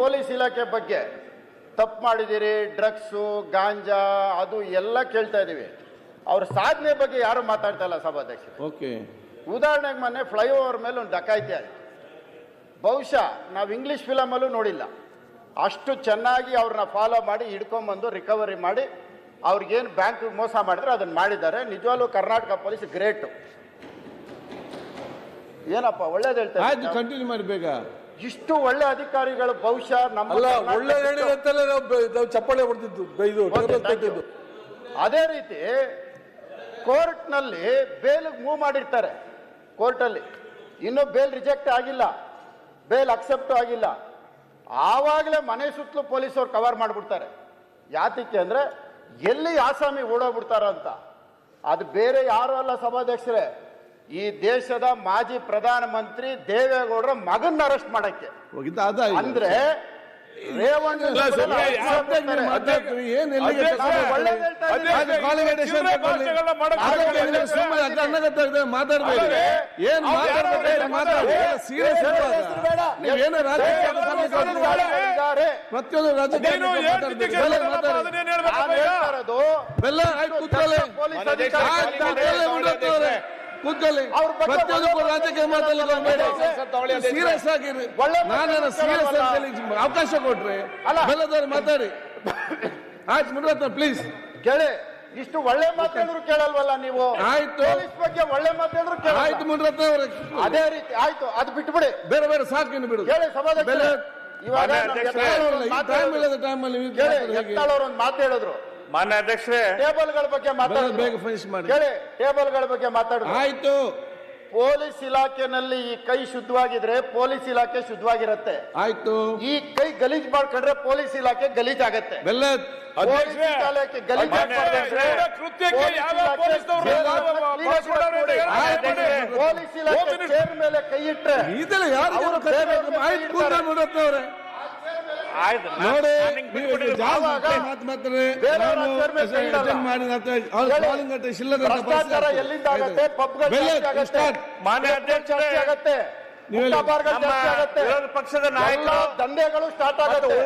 Police ಇಲಾಖೆ ಬಗ್ಗೆ ತಪ್ಪು ಮಾಡಿದ್ದೀರಿ, ಡ್ರಗ್ಸು, ಗಾಂಜಾ ಅದು ಎಲ್ಲ ಕೇಳ್ತಾ ಇದ್ದೀವಿ. ಅವ್ರ ಸಾಧನೆ ಬಗ್ಗೆ ಯಾರು ಮಾತಾಡ್ತಾ ಇಲ್ಲ ಸಭಾಧ್ಯಕ್ಷರು. ಓಕೆ, ಉದಾಹರಣೆಗೆ ಮೊನ್ನೆ ಫ್ಲೈಓವರ್ ಮೇಲೆ ಒಂದು ಡಕಾಯಿತಿ ಆಯಿತು. ಬಹುಶಃ ನಾವು ಇಂಗ್ಲೀಷ್ ಫಿಲಮಲ್ಲೂ ನೋಡಿಲ್ಲ, ಅಷ್ಟು ಚೆನ್ನಾಗಿ ಅವ್ರನ್ನ ಫಾಲೋ ಮಾಡಿ ಹಿಡ್ಕೊಂಬಂದು ರಿಕವರಿ ಮಾಡಿ ಅವ್ರಿಗೇನು ಬ್ಯಾಂಕ್ ಮೋಸ ಮಾಡಿದ್ರೆ ಅದನ್ನು ಮಾಡಿದ್ದಾರೆ. ನಿಜವಾಗ್ಲೂ ಕರ್ನಾಟಕ ಪೊಲೀಸ್ ಗ್ರೇಟು. ಏನಪ್ಪ ಒಳ್ಳೇದು ಹೇಳ್ತಾರೆ. ಆಯ್ತು, ಕಂಟಿನ್ಯೂ ಮಾಡಿ ಬೇಗ. ಇಷ್ಟು ಒಳ್ಳೆ ಅಧಿಕಾರಿಗಳು ಬಹುಶಃ ನಮ್ಮ ಒಳ್ಳೆ ಚಪ್ಪಾಳೆ ಹೊಡೆದಿದ್ದು. ಅದೇ ರೀತಿ ಕೋರ್ಟ್ನಲ್ಲಿ ಬೇಲ್ ಮೂವ್ ಮಾಡಿರ್ತಾರೆ, ಕೋರ್ಟಲ್ಲಿ ಇನ್ನೂ ಬೇಲ್ ರಿಜೆಕ್ಟ್ ಆಗಿಲ್ಲ, ಬೇಲ್ ಅಕ್ಸೆಪ್ಟ್ ಆಗಿಲ್ಲ, ಆವಾಗಲೇ ಮನೆ ಸುತ್ತಲೂ ಪೊಲೀಸರು ಕವರ್ ಮಾಡಿಬಿಡ್ತಾರೆ. ಯಾತಕ್ಕೆ ಅಂದರೆ ಎಲ್ಲಿ ಆಸಾಮಿ ಓಡೋಗ್ಬಿಡ್ತಾರ ಅಂತ. ಅದು ಬೇರೆ ಯಾರು ಅಲ್ಲ ಸಭಾಧ್ಯಕ್ಷರೇ, ಈ ದೇಶದ ಮಾಜಿ ಪ್ರಧಾನಮಂತ್ರಿ ದೇವೇಗೌಡರ ಮಗನ್ನ ಅರೆಸ್ಟ್ ಮಾಡಕ್ಕೆ. ಅಂದ್ರೆ ರೇವಣ್ಣ ಪ್ರತಿಯೊಂದು ಕೂತ್ಕೊಳ್ಳಿ, ಪ್ರತಿಯೊಂದು ರಾಜಕೀಯ ಮಾತಾಡೋದು ಸೀರಿಯಸ್ ಆಗಿರಿ. ನಾನು ಸೀರಿಯಸ್ ಅಂತ ಅವಕಾಶ ಕೊಟ್ರೆ ಬೆಲ್ಲದವ್ರು ಮಾತಾಡಿ. ಆಯ್ತು ಮುನಿರತ್ನ ಪ್ಲೀಸ್ ಕೇಳಿ. ಇಷ್ಟು ಒಳ್ಳೆ ಮಾತಾಡಿದ್ರು ಕೇಳಲ್ವಲ್ಲ ನೀವು. ಆಯ್ತು, ಪೊಲೀಸ್ ಬಗ್ಗೆ ಒಳ್ಳೆ ಮಾತಾಡಿದ್ರು ಆಯ್ತು ಮುನಿರತ್ನ ಅವರೇ, ಅದೇ ರೀತಿ ಆಯ್ತು, ಅದು ಬಿಟ್ಬಿಡಿ. ಬೇರೆ ಬೇರೆ ಸಾಕು, ಇನ್ನು ಬಿಡು. ಕೇಳಿ ಸಭಾಧ್ಯಕ್ಷರೇ, ಇವಾಗ ಟೈಮಲ್ಲಿ ಒಂದು ಮಾತು ಹೇಳಿದ್ರು ಮಾನ್ಯ ಅಧ್ಯಕ್ಷರೇ, ಟೇಬಲ್ಗಳ ಬಗ್ಗೆ ಮಾತಾಡೋದು ಬೇಗ ಫಿನಿಶ್ ಮಾಡಿ. ಕೇಳಿ, ಟೇಬಲ್ಗಳ ಬಗ್ಗೆ ಮಾತಾಡೋದು ಆಯ್ತು. ಪೊಲೀಸ್ ಇಲಾಖೆನಲ್ಲಿ ಈ ಕೈ ಶುದ್ಧವಾಗಿದ್ರೆ ಪೊಲೀಸ್ ಇಲಾಖೆ ಶುದ್ಧವಾಗಿರುತ್ತೆ. ಆಯ್ತು, ಈ ಕೈ ಗಲೀಜ್ ಮಾಡ್ಕೊಂಡ್ರೆ ಪೊಲೀಸ್ ಇಲಾಖೆ ಗಲೀಜ್ ಆಗತ್ತೆ. ಪೊಲೀಸ್ ಇಲಾಖೆ ಗಲೀಜ್ ಪೊಲೀಸ್ ಇಲಾಖೆ ಚೇರ್ ಮೇಲೆ ಕೈ ಇಟ್ರೆ ಇದೆಲ್ಲ ಯಾರು ನೋಡಿ ಭ್ರಷ್ಟಾಚಾರ ಎಲ್ಲಿಂದ ಆಗತ್ತೆ? ಪಬ್ಗಳು ಜಾಸ್ತಿ ಆಗತ್ತೆ, ಮಾನ್ಯ ಅಧ್ಯಕ್ಷ ಜಾಸ್ತಿ ಆಗತ್ತೆ, ಮುಖಬಾರ್ಗಳು ಜಾಸ್ತಿ ಆಗತ್ತೆ, ಪಕ್ಷದ ನಾಯಕರು ದಂಧೆಗಳು ಸ್ಟಾರ್ಟ್ ಆಗುತ್ತೆ.